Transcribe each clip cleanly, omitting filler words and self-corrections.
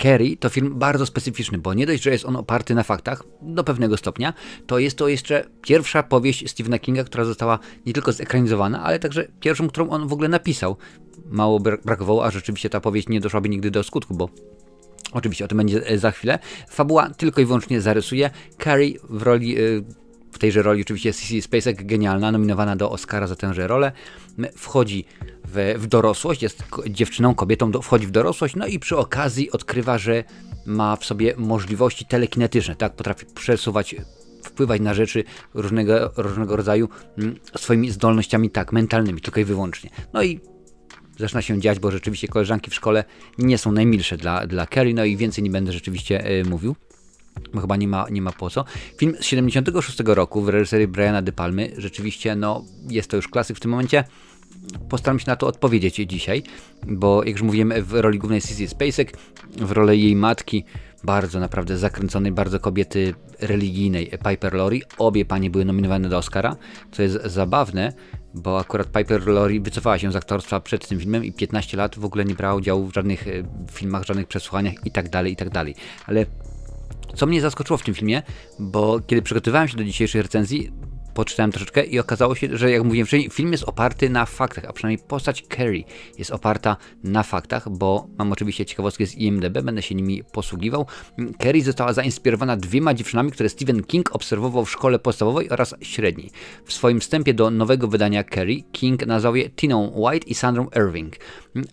Carrie to film bardzo specyficzny, bo nie dość, że jest on oparty na faktach do pewnego stopnia, to jest to jeszcze pierwsza powieść Stephena Kinga, która została nie tylko zekranizowana, ale także pierwszą, którą on w ogóle napisał. Mało brakowało, a rzeczywiście ta powieść nie doszłaby nigdy do skutku, bo oczywiście o tym będzie za chwilę. Fabuła tylko i wyłącznie zarysuje. Carrie w tejże roli oczywiście Sissy Spacek, genialna, nominowana do Oscara za tęże rolę, wchodzi w dorosłość, jest dziewczyną, kobietą, wchodzi w dorosłość, no i przy okazji odkrywa, że ma w sobie możliwości telekinetyczne, tak, potrafi przesuwać, wpływać na rzeczy różnego rodzaju swoimi zdolnościami, tak, mentalnymi, tylko i wyłącznie. No i zaczyna się dziać, bo rzeczywiście koleżanki w szkole nie są najmilsze dla Carrie, no i więcej nie będę rzeczywiście mówił, bo chyba nie ma po co. Film z 76 roku w reżyserii Briana De Palmy, rzeczywiście no jest to już klasyk w tym momencie. Postaram się na to odpowiedzieć dzisiaj, bo jak już mówiłem, w roli głównej Sissy Spacek, w rolę jej matki, bardzo naprawdę zakręconej, bardzo kobiety religijnej, Piper Laurie. Obie panie były nominowane do Oscara, co jest zabawne, bo akurat Piper Laurie wycofała się z aktorstwa przed tym filmem i 15 lat w ogóle nie brała udziału w żadnych filmach, żadnych przesłuchaniach i tak dalej. Ale co mnie zaskoczyło w tym filmie, bo kiedy przygotowywałem się do dzisiejszej recenzji, poczytałem troszeczkę i okazało się, że jak mówiłem wcześniej, film jest oparty na faktach, a przynajmniej postać Carrie jest oparta na faktach, bo mam oczywiście ciekawostki z IMDb, będę się nimi posługiwał. Carrie została zainspirowana dwiema dziewczynami, które Stephen King obserwował w szkole podstawowej oraz średniej. W swoim wstępie do nowego wydania Carrie, King nazwał je Tiną White i Sandrą Irving,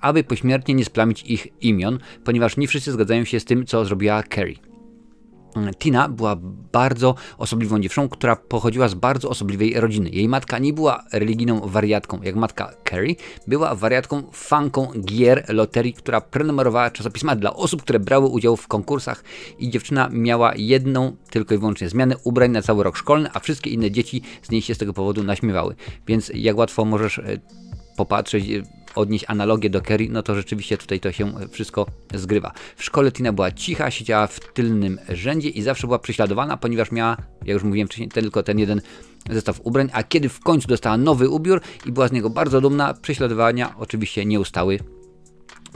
aby pośmiertnie nie splamić ich imion, ponieważ nie wszyscy zgadzają się z tym, co zrobiła Carrie. Tina była bardzo osobliwą dziewczyną, która pochodziła z bardzo osobliwej rodziny. Jej matka nie była religijną wariatką, jak matka Carrie, była wariatką, fanką gier, loterii, która prenumerowała czasopisma dla osób, które brały udział w konkursach i dziewczyna miała jedną tylko i wyłącznie zmianę ubrań na cały rok szkolny, a wszystkie inne dzieci z niej się z tego powodu naśmiewały. Więc jak łatwo możesz popatrzeć, odnieść analogię do Carrie, no to rzeczywiście tutaj to się wszystko zgrywa. W szkole Tina była cicha, siedziała w tylnym rzędzie i zawsze była prześladowana, ponieważ miała, jak już mówiłem wcześniej, tylko ten jeden zestaw ubrań, a kiedy w końcu dostała nowy ubiór i była z niego bardzo dumna, prześladowania oczywiście nie ustały.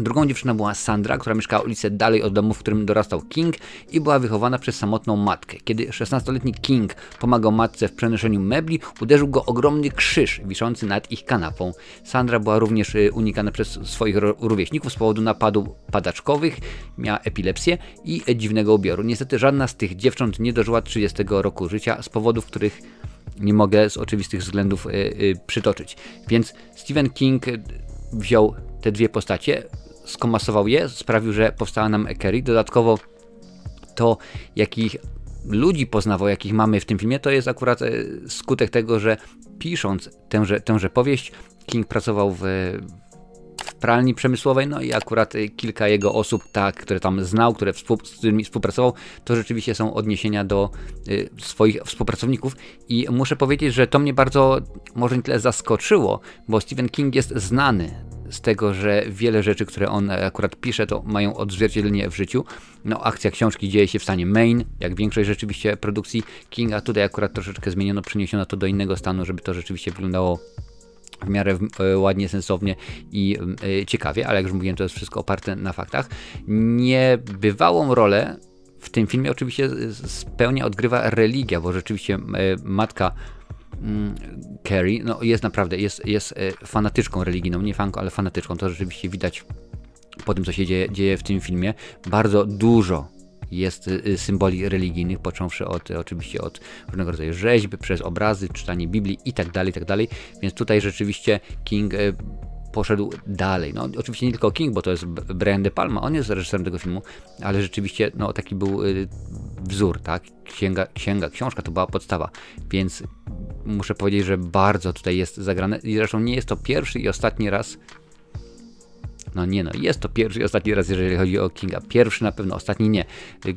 Drugą dziewczyną była Sandra, która mieszkała ulicę dalej od domu, w którym dorastał King i była wychowana przez samotną matkę. Kiedy 16-letni King pomagał matce w przenoszeniu mebli, uderzył go ogromny krzyż wiszący nad ich kanapą. Sandra była również unikana przez swoich rówieśników z powodu napadów padaczkowych, miała epilepsję i dziwnego ubioru. Niestety żadna z tych dziewcząt nie dożyła 30 roku życia z powodów, których nie mogę z oczywistych względów przytoczyć. Więc Stephen King wziął te dwie postacie, skomasował je, sprawił, że powstała nam Carrie. Dodatkowo to, jakich ludzi poznawał, jakich mamy w tym filmie, to jest akurat skutek tego, że pisząc tęże powieść, King pracował w pralni przemysłowej, no i akurat kilka jego osób, które tam znał, z którymi współpracował, to rzeczywiście są odniesienia do swoich współpracowników i muszę powiedzieć, że to mnie bardzo może nie tyle zaskoczyło, bo Stephen King jest znany z tego, że wiele rzeczy, które on akurat pisze, to mają odzwierciedlenie w życiu. No, akcja książki dzieje się w stanie Maine, jak większość rzeczywiście produkcji Kinga. Tutaj akurat troszeczkę zmieniono, przeniesiono to do innego stanu, żeby to rzeczywiście wyglądało w miarę ładnie, sensownie i ciekawie, ale jak już mówiłem, to jest wszystko oparte na faktach. Niebywałą rolę w tym filmie oczywiście odgrywa religia, bo rzeczywiście matka Carrie, no jest naprawdę, jest fanatyczką religijną, nie fanką, ale fanatyczką. To rzeczywiście widać po tym, co się dzieje w tym filmie. Bardzo dużo jest symboli religijnych, począwszy oczywiście od różnego rodzaju rzeźby, przez obrazy, czytanie Biblii i tak dalej, więc tutaj rzeczywiście King poszedł dalej. No oczywiście nie tylko King, bo to jest Brian De Palma, on jest reżyserem tego filmu, ale rzeczywiście no taki był wzór, tak? Książka to była podstawa, więc muszę powiedzieć, że bardzo tutaj jest zagrane i zresztą nie jest to pierwszy i ostatni raz. Jest to pierwszy i ostatni raz, jeżeli chodzi o Kinga. Pierwszy na pewno, ostatni nie,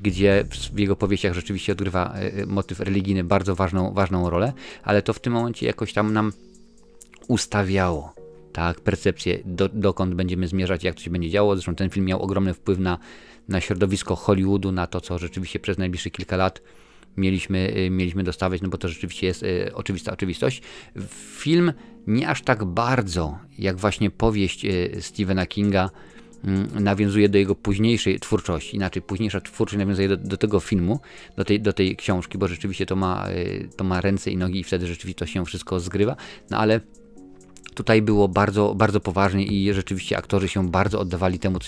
gdzie w jego powieściach rzeczywiście odgrywa motyw religijny bardzo ważną rolę, ale to w tym momencie jakoś tam nam ustawiało, tak, percepcję, dokąd będziemy zmierzać, jak to się będzie działo. Zresztą ten film miał ogromny wpływ na środowisko Hollywoodu, na to, co rzeczywiście przez najbliższe kilka lat mieliśmy dostawać, no bo to rzeczywiście jest oczywista oczywistość. Film nie aż tak bardzo, jak właśnie powieść Stephena Kinga, nawiązuje do jego późniejszej twórczości, inaczej późniejsza twórczość nawiązuje do tego filmu, do tej książki, bo rzeczywiście to ma ręce i nogi i wtedy rzeczywiście to się wszystko zgrywa, no ale tutaj było bardzo, bardzo poważnie i rzeczywiście aktorzy się bardzo oddawali temu,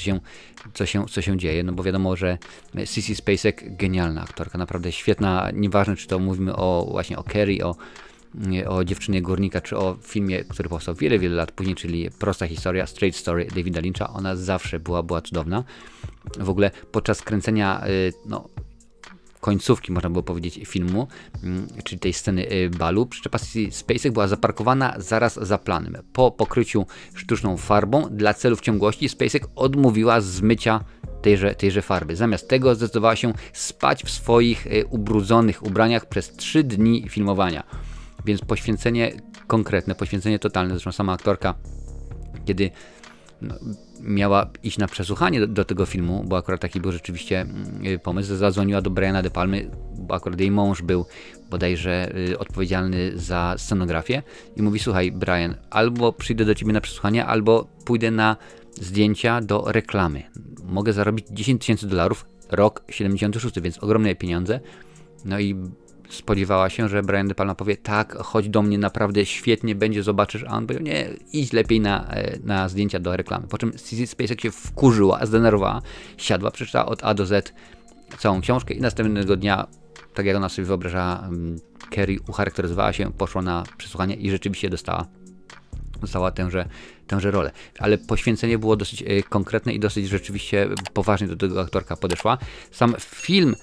co się dzieje, no bo wiadomo, że Sissy Spacek, genialna aktorka, naprawdę świetna, nieważne czy to mówimy właśnie o Carrie, o Dziewczynie Górnika, czy o filmie, który powstał wiele, wiele lat później, czyli Prosta historia, Straight Story Davida Lyncha, ona zawsze była cudowna. W ogóle podczas kręcenia, końcówki, można było powiedzieć, filmu, czyli tej sceny balu, przyczepa Spacek była zaparkowana zaraz za planem. Po pokryciu sztuczną farbą dla celów ciągłości Spacek odmówiła zmycia tejże farby. Zamiast tego zdecydowała się spać w swoich ubrudzonych ubraniach przez 3 dni filmowania. Więc poświęcenie konkretne, poświęcenie totalne. Zresztą sama aktorka, kiedy miała iść na przesłuchanie do tego filmu, bo akurat taki był rzeczywiście pomysł, zadzwoniła do Briana De Palmy, bo akurat jej mąż był bodajże odpowiedzialny za scenografię i mówi: słuchaj Brian, albo przyjdę do ciebie na przesłuchanie, albo pójdę na zdjęcia do reklamy. Mogę zarobić $10,000, rok 76, więc ogromne pieniądze. No i spodziewała się, że Brian De Palma powie: tak, chodź do mnie, naprawdę świetnie będzie, zobaczysz, a on powiedział: nie, idź lepiej na zdjęcia do reklamy. Po czym Sissy Spacek się wkurzyła, zdenerwowała, siadła, przeczytała od A do Z całą książkę i następnego dnia, tak jak ona sobie wyobrażała, Carrie ucharakteryzowała się, poszła na przesłuchanie i rzeczywiście dostała tęże rolę. Ale poświęcenie było dosyć konkretne i dosyć rzeczywiście poważnie do tego aktorka podeszła. Sam film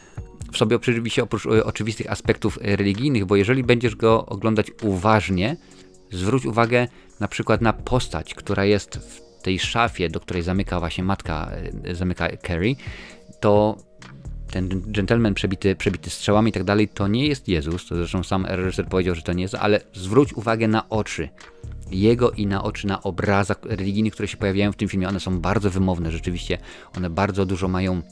w sobie oczywiście, oprócz oczywistych aspektów religijnych, bo jeżeli będziesz go oglądać uważnie, zwróć uwagę na przykład na postać, która jest w tej szafie, do której zamyka właśnie matka, zamyka Carrie, to ten gentleman przebity strzałami i tak dalej, to nie jest Jezus, to zresztą sam reżyser powiedział, że to nie jest, ale zwróć uwagę na oczy jego i na oczy na obrazach religijnych, które się pojawiają w tym filmie. One są bardzo wymowne, rzeczywiście one bardzo dużo mają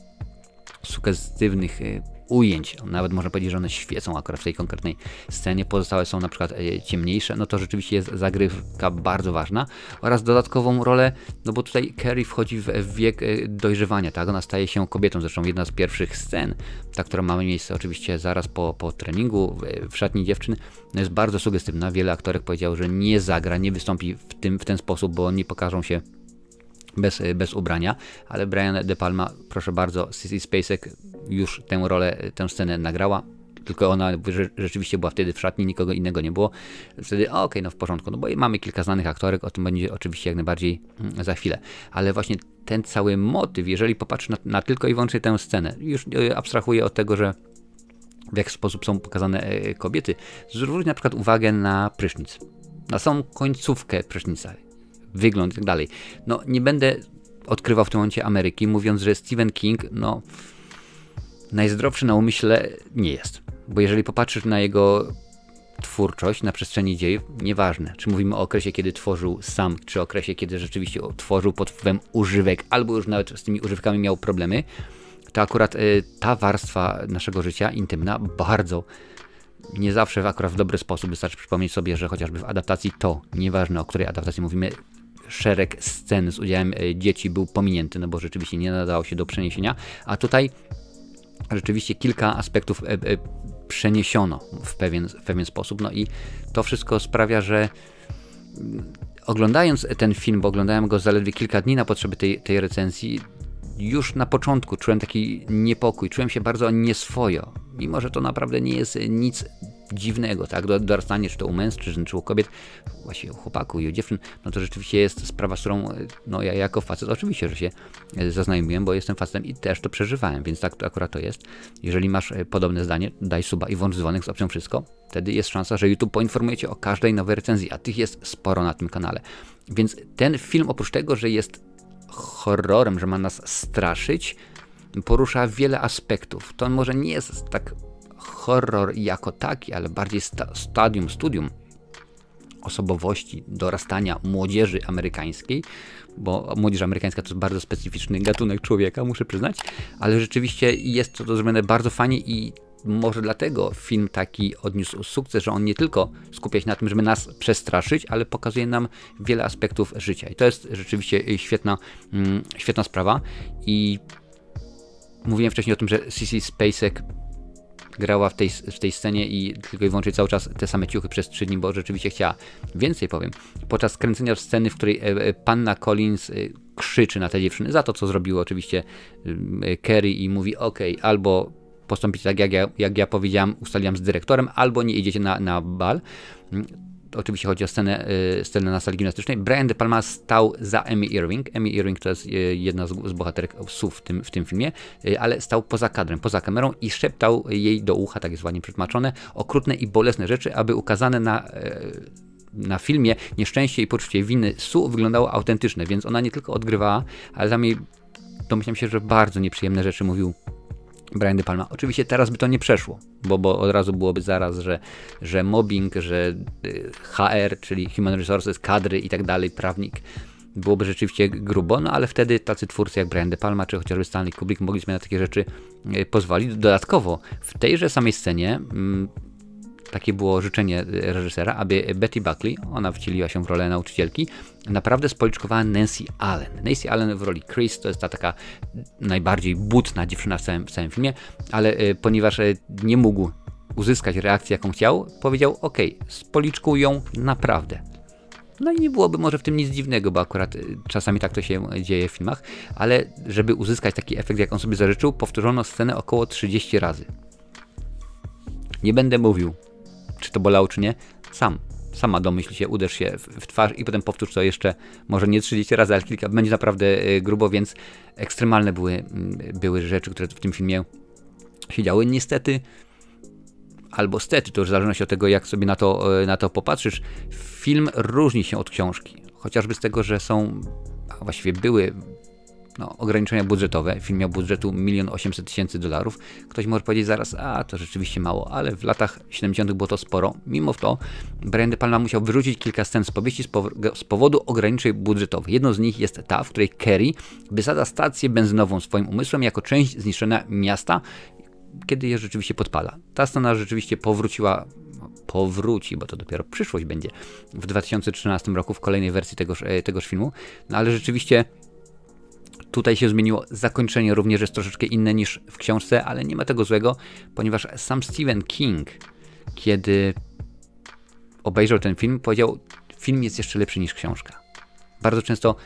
sugestywnych ujęć, nawet można powiedzieć, że one świecą akurat w tej konkretnej scenie, pozostałe są na przykład ciemniejsze, no to rzeczywiście jest zagrywka bardzo ważna, oraz dodatkową rolę, no bo tutaj Carrie wchodzi w wiek dojrzewania, tak, ona staje się kobietą, zresztą jedna z pierwszych scen, ta, która ma miejsce oczywiście zaraz po treningu w szatni dziewczyn, no jest bardzo sugestywna, wiele aktorek powiedziało, że nie zagra, nie wystąpi w ten sposób, bo nie pokażą się bez ubrania, ale Brian De Palma, proszę bardzo, Sissy Spacek już tę rolę, tę scenę nagrała, tylko ona rzeczywiście była wtedy w szatni, nikogo innego nie było. Wtedy okej, no w porządku, no bo mamy kilka znanych aktorek, o tym będzie oczywiście jak najbardziej za chwilę. Ale właśnie ten cały motyw, jeżeli popatrzysz na tylko i wyłącznie tę scenę, już abstrahuję od tego, że w jaki sposób są pokazane kobiety, zwróć na przykład uwagę na prysznic, na samą końcówkę prysznica, wygląd i tak dalej. No nie będę odkrywał w tym momencie Ameryki, mówiąc, że Stephen King, no najzdrowszy na umyśle nie jest. Bo jeżeli popatrzysz na jego twórczość na przestrzeni dziejów, nieważne, czy mówimy o okresie, kiedy tworzył sam, czy okresie, kiedy rzeczywiście tworzył pod wpływem używek, albo już nawet z tymi używkami miał problemy, to akurat ta warstwa naszego życia intymna bardzo, nie zawsze akurat w dobry sposób, wystarczy przypomnieć sobie, że chociażby w adaptacji to, nieważne o której adaptacji mówimy, szereg scen z udziałem dzieci był pominięty, no bo rzeczywiście nie nadało się do przeniesienia, a tutaj rzeczywiście kilka aspektów przeniesiono w pewien sposób, no i to wszystko sprawia, że oglądając ten film, bo oglądałem go zaledwie kilka dni na potrzeby tej recenzji, już na początku czułem taki niepokój, czułem się bardzo nieswojo, mimo że to naprawdę nie jest nic dziwnego, tak, dorastanie, czy to u mężczyzn, czy u kobiet, właściwie u chłopaków i u dziewczyn, no to rzeczywiście jest sprawa, z którą no ja jako facet oczywiście, że się zaznajomiłem, bo jestem facetem i też to przeżywałem, więc tak to akurat to jest. Jeżeli masz podobne zdanie, daj suba i włącz dzwonek z opcją wszystko, wtedy jest szansa, że YouTube poinformuje cię o każdej nowej recenzji, a tych jest sporo na tym kanale. Więc ten film, oprócz tego, że jest horrorem, że ma nas straszyć, porusza wiele aspektów. To może nie jest tak horror jako taki, ale bardziej studium osobowości, dorastania młodzieży amerykańskiej, bo młodzież amerykańska to jest bardzo specyficzny gatunek człowieka, muszę przyznać, ale rzeczywiście jest to zrobione bardzo fajnie i może dlatego film taki odniósł sukces, że on nie tylko skupia się na tym, żeby nas przestraszyć, ale pokazuje nam wiele aspektów życia. I to jest rzeczywiście świetna sprawa. I mówiłem wcześniej o tym, że Sissy Spacek grała w tej scenie i tylko i wyłącznie cały czas te same ciuchy przez 3 dni, bo rzeczywiście chciała. Więcej powiem, podczas kręcenia sceny, w której panna Collins krzyczy na te dziewczyny za to, co zrobiło oczywiście Carrie i mówi albo postąpić tak, jak ja powiedziałam, ustaliłam z dyrektorem, albo nie idziecie na bal. Oczywiście chodzi o scenę na sali gimnastycznej. Brian De Palma stał za Amy Irving. Amy Irving to jest jedna z bohaterek SUV w tym filmie, ale stał poza kadrem, poza kamerą i szeptał jej do ucha, tak jest ładnie przetłumaczone, okrutne i bolesne rzeczy, aby ukazane na filmie nieszczęście i poczucie winy Sue wyglądało autentyczne, więc ona nie tylko odgrywała, ale tam jej, domyślam się, że bardzo nieprzyjemne rzeczy mówił Brian De Palma. Oczywiście teraz by to nie przeszło, bo od razu byłoby zaraz, że mobbing, że HR, czyli Human Resources, kadry i tak dalej, prawnik, byłoby rzeczywiście grubo, no ale wtedy tacy twórcy jak Brian De Palma, czy chociażby Stanley Kubrick mogli sobie na takie rzeczy pozwolić. Dodatkowo w tejże samej scenie takie było życzenie reżysera, aby Betty Buckley, ona wcieliła się w rolę nauczycielki, naprawdę spoliczkowała Nancy Allen. Nancy Allen w roli Chris to jest ta taka najbardziej butna dziewczyna w całym filmie, ale ponieważ nie mógł uzyskać reakcji, jaką chciał, powiedział: spoliczkuj ją naprawdę. No i nie byłoby może w tym nic dziwnego, bo akurat czasami tak to się dzieje w filmach, ale żeby uzyskać taki efekt, jak on sobie zażyczył, powtórzono scenę około 30 razy. Nie będę mówił, czy to bolało, czy nie. Sama domyśl się, uderz się w twarz i potem powtórz to jeszcze, może nie 30 razy, ale kilka. Będzie naprawdę grubo, więc ekstremalne były rzeczy, które w tym filmie się działy. Niestety, albo stety, to już w zależności od tego, jak sobie na to popatrzysz, film różni się od książki. Chociażby z tego, że a właściwie były ograniczenia budżetowe. Film miał budżetu $1 800 000. Ktoś może powiedzieć zaraz, to rzeczywiście mało, ale w latach 70. było to sporo. Mimo to Brian De Palma musiał wyrzucić kilka scen z powieści z powodu ograniczeń budżetowych. Jedną z nich jest ta, w której Carrie wysadza stację benzynową swoim umysłem jako część zniszczenia miasta, kiedy je rzeczywiście podpala. Ta scena rzeczywiście powróci, bo to dopiero przyszłość będzie, w 2013 roku w kolejnej wersji tegoż filmu. No ale rzeczywiście tutaj się zmieniło zakończenie, również jest troszeczkę inne niż w książce, ale nie ma tego złego, ponieważ sam Stephen King, kiedy obejrzał ten film, powiedział: film jest jeszcze lepszy niż książka. Bardzo często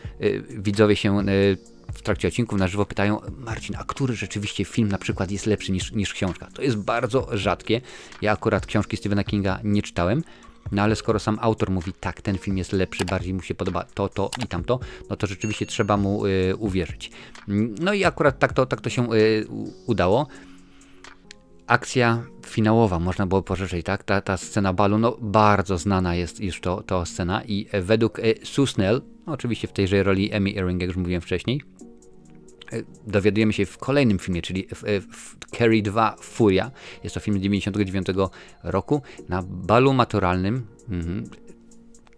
widzowie się w trakcie odcinków na żywo pytają: Marcin, a który rzeczywiście film na przykład jest lepszy niż książka? To jest bardzo rzadkie. Ja akurat książki Stephena Kinga nie czytałem, no ale skoro sam autor mówi: tak, ten film jest lepszy, bardziej mu się podoba to i tamto, no to rzeczywiście trzeba mu uwierzyć. No i akurat tak to się udało. Akcja finałowa, można było powiedzieć, tak? Ta scena balu, no bardzo znana jest już to scena i według Sue Snell, oczywiście w tejże roli Amy Irving, jak już mówiłem wcześniej, dowiadujemy się w kolejnym filmie, czyli w Carrie 2 Furia. Jest to film z 1999 roku. Na balu maturalnym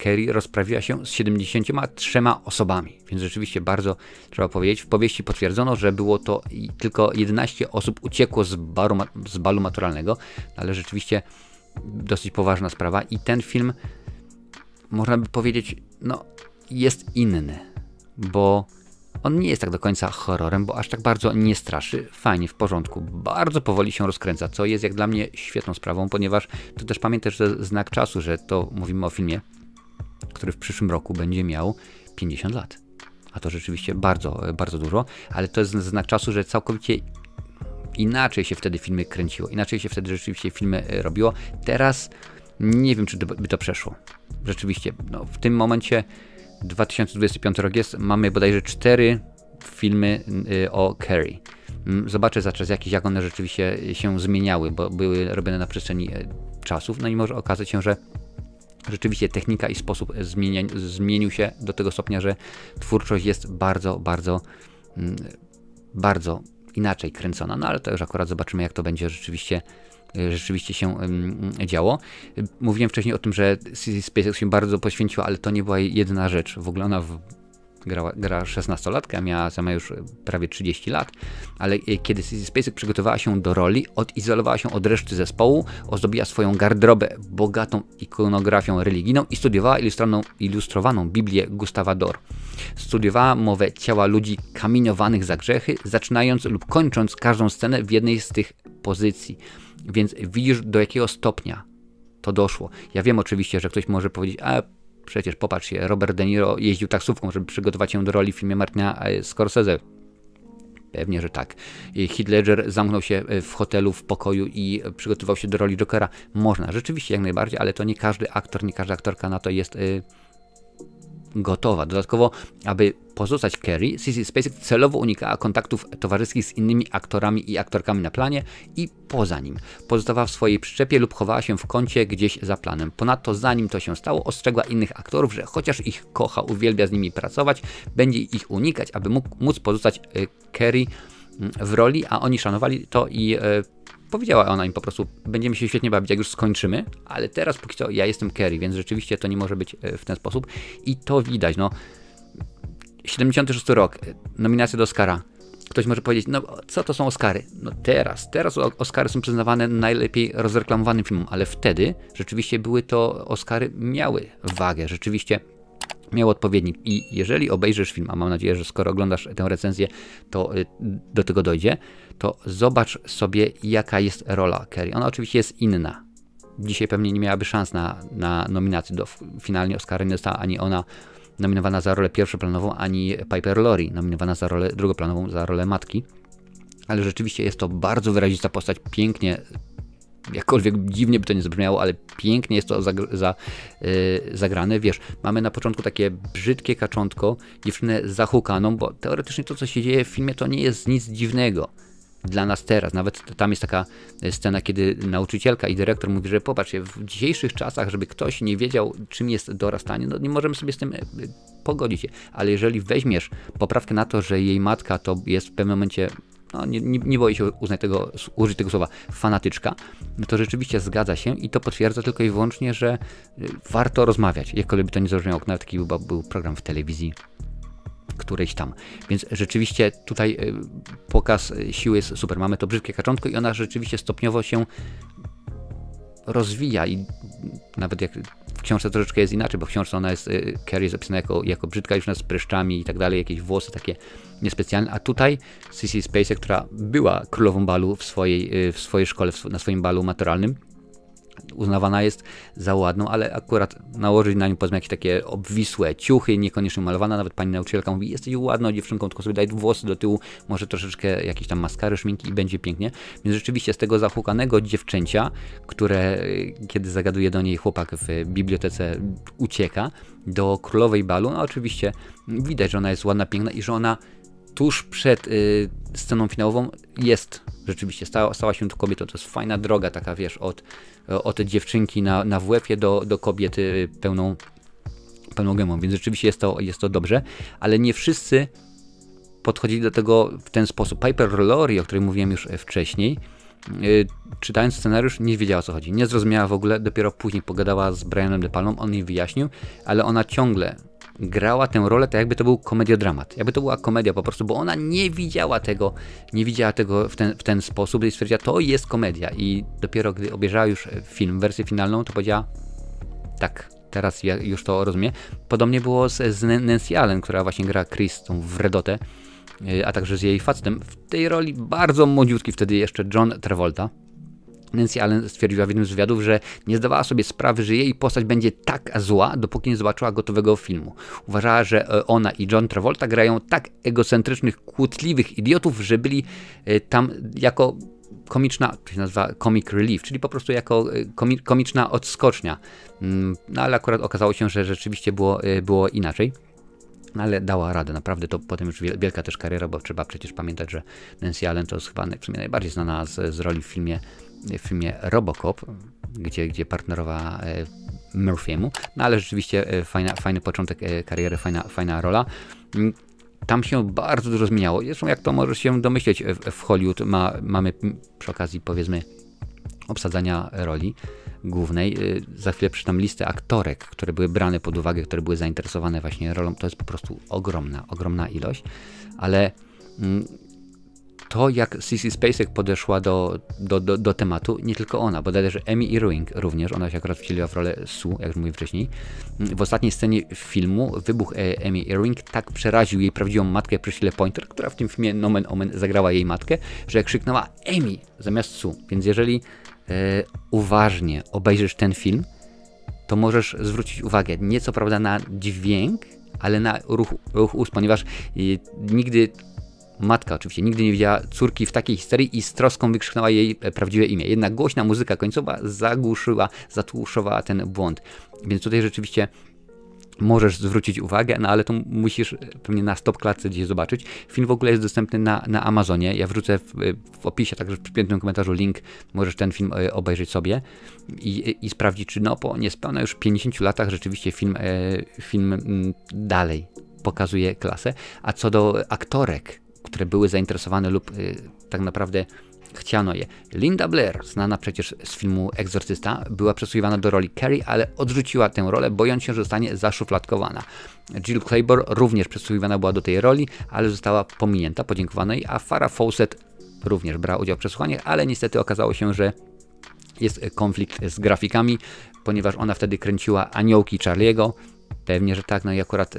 Carrie rozprawiła się z 73 osobami, więc rzeczywiście bardzo, trzeba powiedzieć, w powieści potwierdzono, że było to tylko 11 osób uciekło z balu maturalnego, ale rzeczywiście dosyć poważna sprawa i ten film, można by powiedzieć, jest inny, bo on nie jest tak do końca horrorem, bo aż tak bardzo nie straszy. Fajnie, w porządku. Bardzo powoli się rozkręca, co jest jak dla mnie świetną sprawą, ponieważ to też pamiętasz, że znak czasu, że to mówimy o filmie, który w przyszłym roku będzie miał 50 lat. A to rzeczywiście bardzo, bardzo dużo, ale to jest znak czasu, że całkowicie inaczej się wtedy filmy kręciło, inaczej się wtedy rzeczywiście filmy robiło. Teraz nie wiem, czy by to przeszło. Rzeczywiście, w tym momencie 2025 rok jest, mamy bodajże 4 filmy o Carrie. Zobaczę za czas jakiś, jak one rzeczywiście się zmieniały, bo były robione na przestrzeni czasów, no i może okazać się, że rzeczywiście technika i sposób zmienił się do tego stopnia, że twórczość jest bardzo, bardzo, bardzo inaczej kręcona, no ale to już akurat zobaczymy, jak to będzie rzeczywiście się działo. Mówiłem wcześniej o tym, że Sissy Spacek się bardzo poświęciła, ale to nie była jedyna rzecz. W ogóle ona gra 16-latka, ma już prawie 30 lat, ale kiedy Sissy Spacek przygotowała się do roli, odizolowała się od reszty zespołu, ozdobiła swoją garderobę bogatą ikonografią religijną i studiowała ilustrowaną Biblię Gustawa Dor. Studiowała mowę ciała ludzi kamieniowanych za grzechy, zaczynając lub kończąc każdą scenę w jednej z tych pozycji. Więc widzisz, do jakiego stopnia to doszło. Ja wiem oczywiście, że ktoś może powiedzieć, a przecież popatrz się, Robert De Niro jeździł taksówką, żeby przygotować się do roli w filmie Martina Scorsese. Pewnie, że tak. Heath Ledger zamknął się w hotelu, w pokoju i przygotował się do roli Jokera. Można, rzeczywiście jak najbardziej, ale to nie każdy aktor, nie każda aktorka na to jest gotowa. Dodatkowo, aby pozostać Carrie, Sissy Spacek celowo unikała kontaktów towarzyskich z innymi aktorami i aktorkami na planie i poza nim. Pozostawała w swojej przyczepie lub chowała się w kącie gdzieś za planem. Ponadto, zanim to się stało, ostrzegła innych aktorów, że chociaż ich kocha, uwielbia z nimi pracować, będzie ich unikać, aby móc pozostać Carrie w roli, a oni szanowali to i powiedziała ona im po prostu, będziemy się świetnie bawić, jak już skończymy, ale teraz póki co ja jestem Carrie, więc rzeczywiście to nie może być w ten sposób i to widać, no 76 rok, nominacja do Oscara. Ktoś może powiedzieć, no co to są Oscary? No teraz Oscary są przyznawane najlepiej rozreklamowanym filmom, ale wtedy rzeczywiście były to Oscary, miały wagę, rzeczywiście miał odpowiednik i jeżeli obejrzysz film, a mam nadzieję, że skoro oglądasz tę recenzję, to do tego dojdzie, to zobacz sobie, jaka jest rola Carrie. Ona oczywiście jest inna. Dzisiaj pewnie nie miałaby szans na nominację do finalnie Oscara. Nie została ani ona nominowana za rolę pierwszoplanową, ani Piper Laurie nominowana za rolę drugoplanową, za rolę matki. Ale rzeczywiście jest to bardzo wyrazista postać, pięknie, jakkolwiek dziwnie by to nie zabrzmiało, ale pięknie jest to zagrane. Wiesz, mamy na początku takie brzydkie kaczątko, dziewczynę zahukaną, bo teoretycznie to, co się dzieje w filmie, to nie jest nic dziwnego dla nas teraz. Nawet tam jest taka scena, kiedy nauczycielka i dyrektor mówi, że popatrzcie, w dzisiejszych czasach, żeby ktoś nie wiedział, czym jest dorastanie, no nie możemy sobie z tym pogodzić się. Ale jeżeli weźmiesz poprawkę na to, że jej matka to jest w pewnym momencie, no nie boję się użyć tego słowa, fanatyczka, no to rzeczywiście zgadza się i to potwierdza tylko i wyłącznie, że warto rozmawiać, jakkolwiek by to nie zabrzmiało, nawet taki był program w telewizji którejś tam. Więc rzeczywiście tutaj pokaz siły jest super. Mamy to brzydkie kaczątko i ona rzeczywiście stopniowo się rozwija i nawet jak w książce troszeczkę jest inaczej, bo w książce ona jest, Carrie jest opisana jako brzydka już z pryszczami i tak dalej, jakieś włosy takie niespecjalne, a tutaj Sissy Spacek, która była królową balu w swojej szkole, na swoim balu maturalnym, uznawana jest za ładną, ale akurat nałożyć na nią powiedzmy jakieś takie obwisłe ciuchy, niekoniecznie malowana, nawet pani nauczycielka mówi, jesteś ładną dziewczynką, tylko sobie daj włosy do tyłu, może troszeczkę jakieś tam maskary, szminki i będzie pięknie. Więc rzeczywiście z tego zahukanego dziewczęcia, które kiedy zagaduje do niej chłopak w bibliotece, ucieka do królowej balu, no oczywiście widać, że ona jest ładna, piękna i że ona tuż przed sceną finałową jest rzeczywiście, stała się tu kobietą. To jest fajna droga taka, wiesz, od dziewczynki na WF-ie do kobiety pełną gębą, więc rzeczywiście jest to dobrze, ale nie wszyscy podchodzili do tego w ten sposób. Piper Laurie, o której mówiłem już wcześniej, czytając scenariusz, nie wiedziała, o co chodzi. Nie zrozumiała w ogóle, dopiero później pogadała z Brianem De Palmą, on jej wyjaśnił, ale ona ciągle grała tę rolę tak, jakby to był komediodramat. Jakby to była komedia po prostu, bo ona nie widziała tego w ten sposób i stwierdziła, to jest komedia. I dopiero gdy obejrzała już film, wersję finalną, to powiedziała, tak, teraz ja już to rozumiem. Podobnie było z Nancy Allen, która właśnie gra Chris, tą wredotę, a także z jej facetem. W tej roli bardzo młodziutki wtedy jeszcze John Travolta. Nancy Allen stwierdziła w jednym z wywiadów, że nie zdawała sobie sprawy, że jej postać będzie tak zła, dopóki nie zobaczyła gotowego filmu. Uważała, że ona i John Travolta grają tak egocentrycznych, kłótliwych idiotów, że byli tam jako komiczna, to się nazywa comic relief, czyli po prostu jako komiczna odskocznia. No ale akurat okazało się, że rzeczywiście było inaczej. No, ale dała radę, naprawdę to potem już wielka też kariera, bo trzeba przecież pamiętać, że Nancy Allen to jest chyba w sumie najbardziej znana z roli w filmie Robocop, gdzie partnerowała Murphy'emu, no ale rzeczywiście fajny początek kariery, fajna rola. Tam się bardzo dużo zmieniało. Zresztą jak to możesz się domyśleć, w Hollywood mamy przy okazji powiedzmy obsadzania roli, głównej. Za chwilę przeczytam listę aktorek, które były brane pod uwagę, które były zainteresowane właśnie rolą. To jest po prostu ogromna ilość, ale to, jak Sissy Spacek podeszła do tematu, nie tylko ona, bo też Amy Irving również, ona się akurat wcieliła w rolę Sue, jak już mówiłem wcześniej. W ostatniej scenie filmu wybuch Amy Irving tak przeraził jej prawdziwą matkę Priscilla Pointer, która w tym filmie nomen omen zagrała jej matkę, że krzyknęła Amy zamiast Sue. Więc jeżeli uważnie obejrzysz ten film, to możesz zwrócić uwagę nie co prawda na dźwięk, ale na ruch ust, ponieważ matka oczywiście nigdy nie widziała córki w takiej histerii i z troską wykrzyknęła jej prawdziwe imię. Jednak głośna muzyka końcowa zatłuszowała ten błąd. Więc tutaj rzeczywiście możesz zwrócić uwagę, no ale to musisz pewnie na stopklatce gdzieś zobaczyć. Film w ogóle jest dostępny na Amazonie. Ja wrzucę w opisie, także w przypiętym komentarzu link. Możesz ten film obejrzeć sobie i sprawdzić, czy po niespełna już 50 latach rzeczywiście film dalej pokazuje klasę. A co do aktorek, które były zainteresowane lub tak naprawdę chciano je. Linda Blair, znana przecież z filmu Egzorcysta, była przesłuchiwana do roli Carrie, ale odrzuciła tę rolę, bojąc się, że zostanie zaszufladkowana. Jill Clayburgh również przesłuchiwana była do tej roli, ale została pominięta, podziękowano jej, a Farrah Fawcett również brała udział w przesłuchaniach, ale niestety okazało się, że jest konflikt z grafikami, ponieważ ona wtedy kręciła Aniołki Charlie'ego. Pewnie, że tak, no i akurat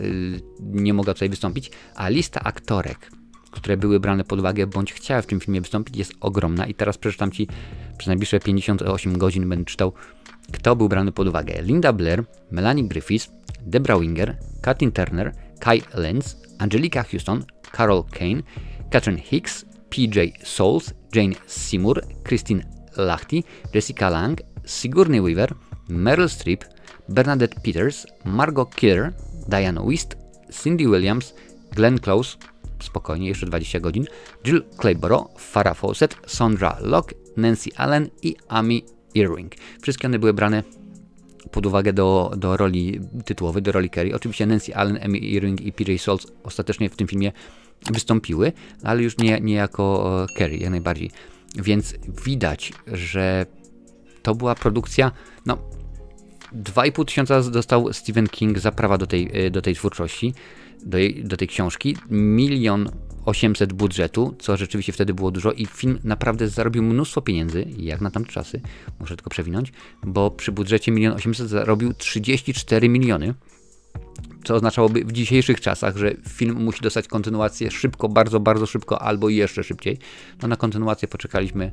nie mogła tutaj wystąpić, a lista aktorek, które były brane pod uwagę, bądź chciały w tym filmie wystąpić, jest ogromna. I teraz przeczytam Ci przez najbliższe 58 godzin, będę czytał, kto był brany pod uwagę. Linda Blair, Melanie Griffiths, Debra Winger, Kathleen Turner, Kai Lenz, Angelica Houston, Carol Kane, Catherine Hicks, PJ Souls, Jane Seymour, Christine Lahti, Jessica Lange, Sigourney Weaver, Meryl Streep, Bernadette Peters, Margot Kidder, Diane West, Cindy Williams, Glenn Close, spokojnie, jeszcze 20 godzin, Jill Clayburgh, Farrah Fawcett, Sondra Locke, Nancy Allen i Amy Irving. Wszystkie one były brane pod uwagę do roli tytułowej, do roli Carrie. Oczywiście Nancy Allen, Amy Irving i PJ Souls ostatecznie w tym filmie wystąpiły, ale już nie jako Carrie, jak najbardziej. Więc widać, że to była produkcja, 2,5 tysiąca dostał Stephen King za prawa do tej twórczości, do tej książki, 1 800 000 budżetu, co rzeczywiście wtedy było dużo i film naprawdę zarobił mnóstwo pieniędzy, jak na tamte czasy, muszę tylko przewinąć, bo przy budżecie 1 800 000 zarobił 34 miliony, co oznaczałoby w dzisiejszych czasach, że film musi dostać kontynuację szybko, bardzo, bardzo szybko, albo jeszcze szybciej. Na kontynuację poczekaliśmy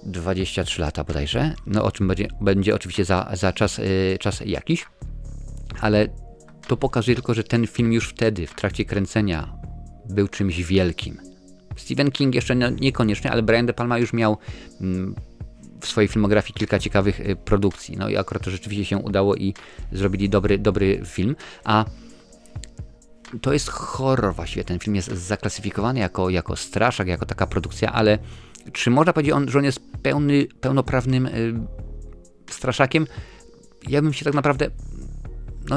23 lata bodajże, o czym będzie oczywiście za czas jakiś, ale to pokazuje tylko, że ten film już wtedy, w trakcie kręcenia, był czymś wielkim. Stephen King jeszcze niekoniecznie, ale Brian De Palma już miał w swojej filmografii kilka ciekawych produkcji. I akurat to rzeczywiście się udało i zrobili dobry film. A to jest horror właściwie. Ten film jest zaklasyfikowany jako straszak, jako taka produkcja, ale czy można powiedzieć, że on jest pełnoprawnym straszakiem? Ja bym się tak naprawdę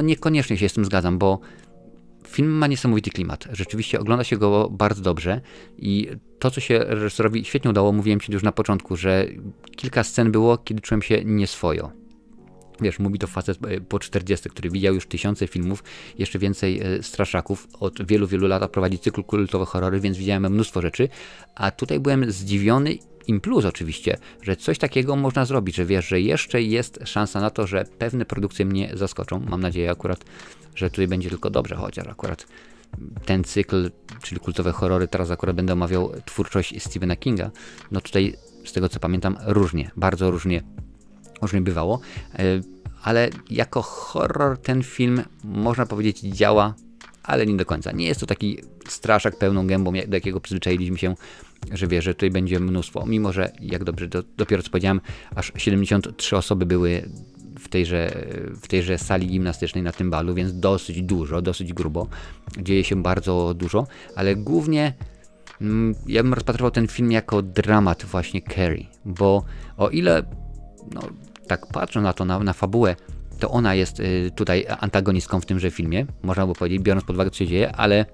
niekoniecznie się z tym zgadzam, bo film ma niesamowity klimat. Rzeczywiście ogląda się go bardzo dobrze i to, co się reżyserowi świetnie udało, mówiłem Ci już na początku, że kilka scen było, kiedy czułem się nieswojo. Wiesz, mówi to facet po 40, który widział już tysiące filmów, jeszcze więcej straszaków. Od wielu, wielu lat prowadzi cykl kultowe horrory, więc widziałem mnóstwo rzeczy, a tutaj byłem zdziwiony. Im plus oczywiście, że coś takiego można zrobić, że wiesz, że jeszcze jest szansa na to, że pewne produkcje mnie zaskoczą. Mam nadzieję akurat, że tutaj będzie tylko dobrze, chociaż akurat ten cykl, czyli kultowe horrory, teraz akurat będę omawiał twórczość Stephena Kinga. Tutaj z tego co pamiętam różnie, bardzo różnie bywało, ale jako horror ten film można powiedzieć działa, ale nie do końca. Nie jest to taki straszak pełną gębą, do jakiego przyzwyczailiśmy się, że wie, że tutaj będzie mnóstwo, mimo że, jak dobrze dopiero co powiedziałem, aż 73 osoby były w tejże sali gimnastycznej na tym balu, więc dosyć dużo, dosyć grubo. Dzieje się bardzo dużo, ale głównie ja bym rozpatrywał ten film jako dramat właśnie Carrie, bo o ile tak patrzę na to, na fabułę, to ona jest tutaj antagonistką w tymże filmie, można by powiedzieć, biorąc pod uwagę, co się dzieje, ale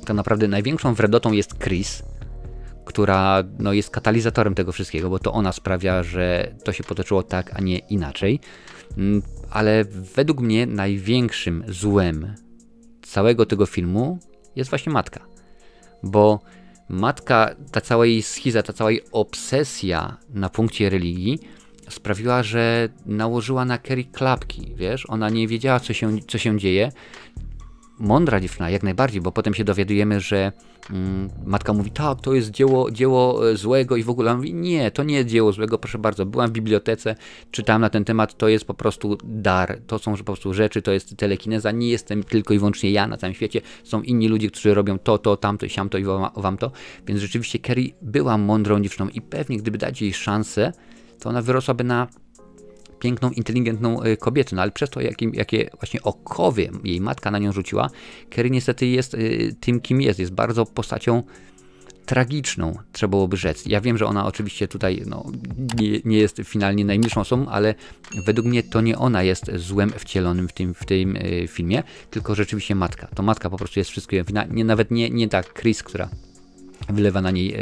tak naprawdę największą wredotą jest Chris, która no, jest katalizatorem tego wszystkiego, bo to ona sprawia, że to się potoczyło tak, a nie inaczej. Ale według mnie największym złem całego tego filmu jest właśnie matka. Bo matka, ta cała jej schiza, ta cała jej obsesja na punkcie religii sprawiła, że nałożyła na Carrie klapki, wiesz? Ona nie wiedziała, co się dzieje. Mądra dziewczyna, jak najbardziej, bo potem się dowiadujemy, że matka mówi, tak, to jest dzieło złego i w ogóle. On mówi, nie, to nie jest dzieło złego, proszę bardzo, byłam w bibliotece, czytałam na ten temat, to jest po prostu dar, to są po prostu rzeczy, to jest telekineza, nie jestem tylko i wyłącznie ja na całym świecie, są inni ludzie, którzy robią to, tamto, siamto i wam to, więc rzeczywiście Carrie była mądrą dziewczyną i pewnie gdyby dać jej szansę, to ona wyrosłaby na piękną, inteligentną kobietę, no ale przez to, jakie właśnie okowie jej matka na nią rzuciła, Carrie niestety jest tym, kim jest bardzo postacią tragiczną, trzeba byłoby rzec. Ja wiem, że ona oczywiście tutaj no, nie jest finalnie najmilszą osobą, ale według mnie to nie ona jest złem wcielonym w tym filmie, tylko rzeczywiście matka. To matka po prostu jest wszystkiego wina, nawet nie ta Chris, która wylewa na niej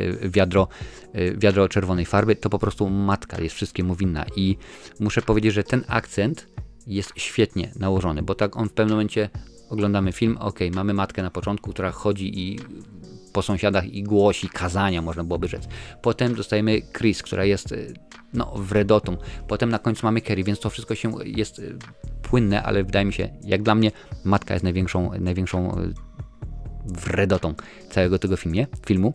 wiadro czerwonej farby, to po prostu matka jest wszystkiemu winna i muszę powiedzieć, że ten akcent jest świetnie nałożony, bo tak on w pewnym momencie oglądamy film, mamy matkę na początku, która chodzi i po sąsiadach i głosi kazania, można byłoby rzec. Potem dostajemy Chris, która jest no, wredotą. Potem na końcu mamy Carrie, więc to wszystko jest płynne, ale wydaje mi się, jak dla mnie, matka jest największą wredotą całego tego filmu.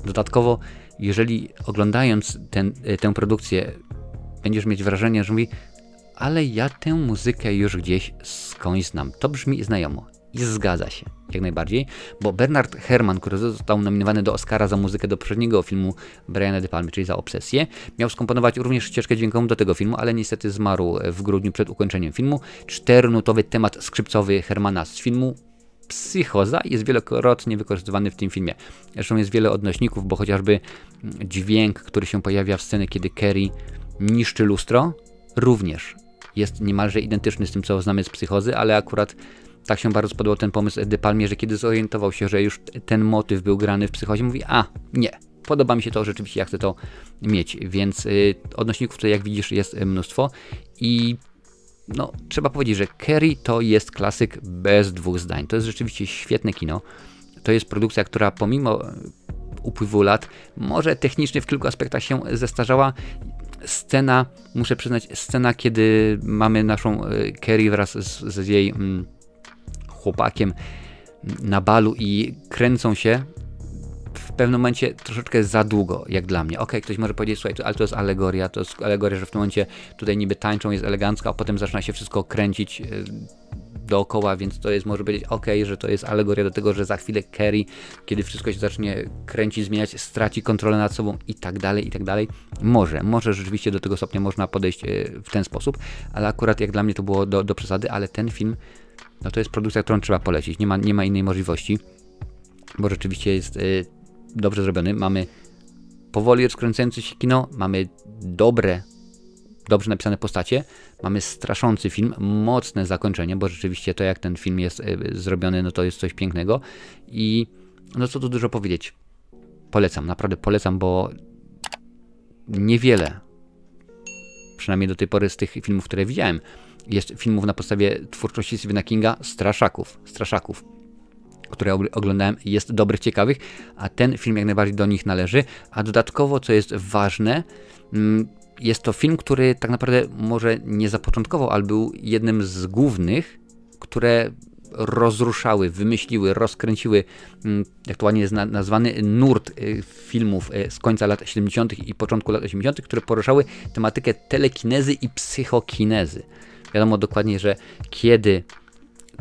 Dodatkowo, jeżeli oglądając tę produkcję będziesz mieć wrażenie, że mówi, ale ja tę muzykę już gdzieś skądś znam. To brzmi znajomo. I zgadza się, jak najbardziej, bo Bernard Herrmann, który został nominowany do Oscara za muzykę do poprzedniego filmu Briana De Palmy, czyli za Obsesję, miał skomponować również ścieżkę dźwiękową do tego filmu, ale niestety zmarł w grudniu przed ukończeniem filmu. 4-nutowy temat skrzypcowy Herrmanna z filmu Psychoza jest wielokrotnie wykorzystywany w tym filmie. Zresztą jest wiele odnośników, bo chociażby dźwięk, który się pojawia w scenie, kiedy Carrie niszczy lustro, również jest niemalże identyczny z tym, co znamy z Psychozy, ale akurat tak się bardzo spodobał ten pomysł De Palmie, że kiedy zorientował się, że już ten motyw był grany w Psychozie, mówi, nie, podoba mi się to, rzeczywiście ja chcę to mieć, więc odnośników tutaj, jak widzisz, jest mnóstwo i no, trzeba powiedzieć, że Carrie to jest klasyk bez dwóch zdań. To jest rzeczywiście świetne kino. To jest produkcja, która pomimo upływu lat może technicznie w kilku aspektach się zestarzała. Muszę przyznać, scena, kiedy mamy naszą Carrie wraz z jej chłopakiem na balu i kręcą się w pewnym momencie troszeczkę za długo, jak dla mnie. Ktoś może powiedzieć, słuchaj, ale to jest alegoria, że w tym momencie tutaj niby tańczą, jest elegancko, a potem zaczyna się wszystko kręcić dookoła, więc to jest, może powiedzieć, że to jest alegoria do tego, że za chwilę Carrie, kiedy wszystko się zacznie kręcić, zmieniać, straci kontrolę nad sobą i tak dalej, i tak dalej. Może rzeczywiście do tego stopnia można podejść w ten sposób, ale akurat jak dla mnie to było do przesady, ale ten film, no to jest produkcja, którą trzeba polecić, nie ma innej możliwości, bo rzeczywiście jest dobrze zrobiony. Mamy powoli rozkręcające się kino, mamy dobrze napisane postacie, mamy straszący film, mocne zakończenie, bo rzeczywiście to, jak ten film jest zrobiony, no to jest coś pięknego i no co tu dużo powiedzieć. Polecam, naprawdę polecam, bo niewiele, przynajmniej do tej pory z tych filmów, które widziałem, jest filmów na podstawie twórczości Stephena Kinga, straszaków, które oglądałem, jest dobrych, ciekawych, a ten film jak najbardziej do nich należy, a dodatkowo, co jest ważne, jest to film, który tak naprawdę może nie zapoczątkował, ale był jednym z głównych, które rozruszały, wymyśliły, rozkręciły, jak to ładnie jest nazwany, nurt filmów z końca lat 70. i początku lat 80., które poruszały tematykę telekinezy i psychokinezy. Wiadomo dokładnie, że kiedy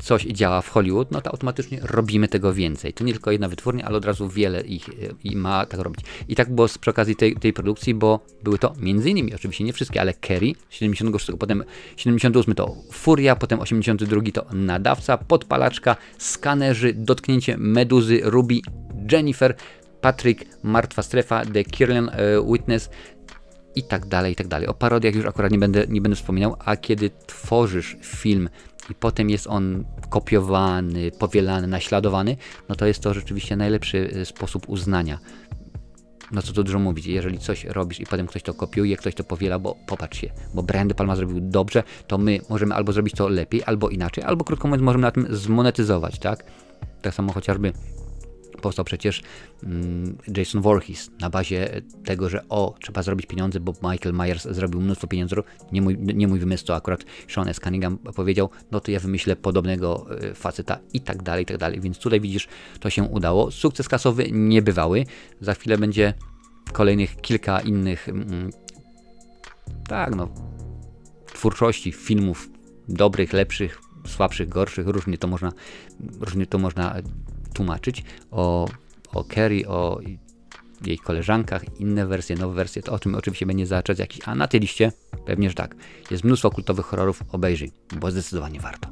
coś działa w Hollywood, no to automatycznie robimy tego więcej. To nie tylko jedna wytwórnia, ale od razu wiele ich i ma tak robić. I tak było przy okazji tej produkcji, bo były to m.in. oczywiście nie wszystkie, ale Carrie 76, potem 78 to Furia, potem 82 to Nadawca, Podpalaczka, Skanerzy, Dotknięcie Meduzy, Ruby, Jennifer, Patrick, Martwa Strefa, The Kirlian Witness i tak dalej, i tak dalej. O parodiach już akurat nie będę wspominał, a kiedy tworzysz film i potem jest on kopiowany, powielany, naśladowany, no to jest to rzeczywiście najlepszy sposób uznania no co tu dużo mówić, jeżeli coś robisz i potem ktoś to kopiuje, ktoś to powiela, bo popatrz się, bo Brian De Palma zrobił dobrze, to my możemy albo zrobić to lepiej, albo inaczej, albo krótko mówiąc możemy na tym zmonetyzować, tak? Tak samo chociażby powstał przecież Jason Voorhees na bazie tego, że trzeba zrobić pieniądze, bo Michael Myers zrobił mnóstwo pieniędzy, nie mój wymysł, to akurat Sean S. Cunningham powiedział, no to ja wymyślę podobnego faceta i tak dalej, więc tutaj widzisz, to się udało. Sukces kasowy niebywały, za chwilę będzie kolejnych kilka innych twórczości, filmów dobrych, lepszych, słabszych, gorszych, różnie to można tłumaczyć, o Carrie, o jej koleżankach, inne wersje, nowe wersje, to o czym oczywiście będzie zahaczać jakiś, a na tej liście pewnie, że tak, jest mnóstwo kultowych horrorów, obejrzyj, bo zdecydowanie warto.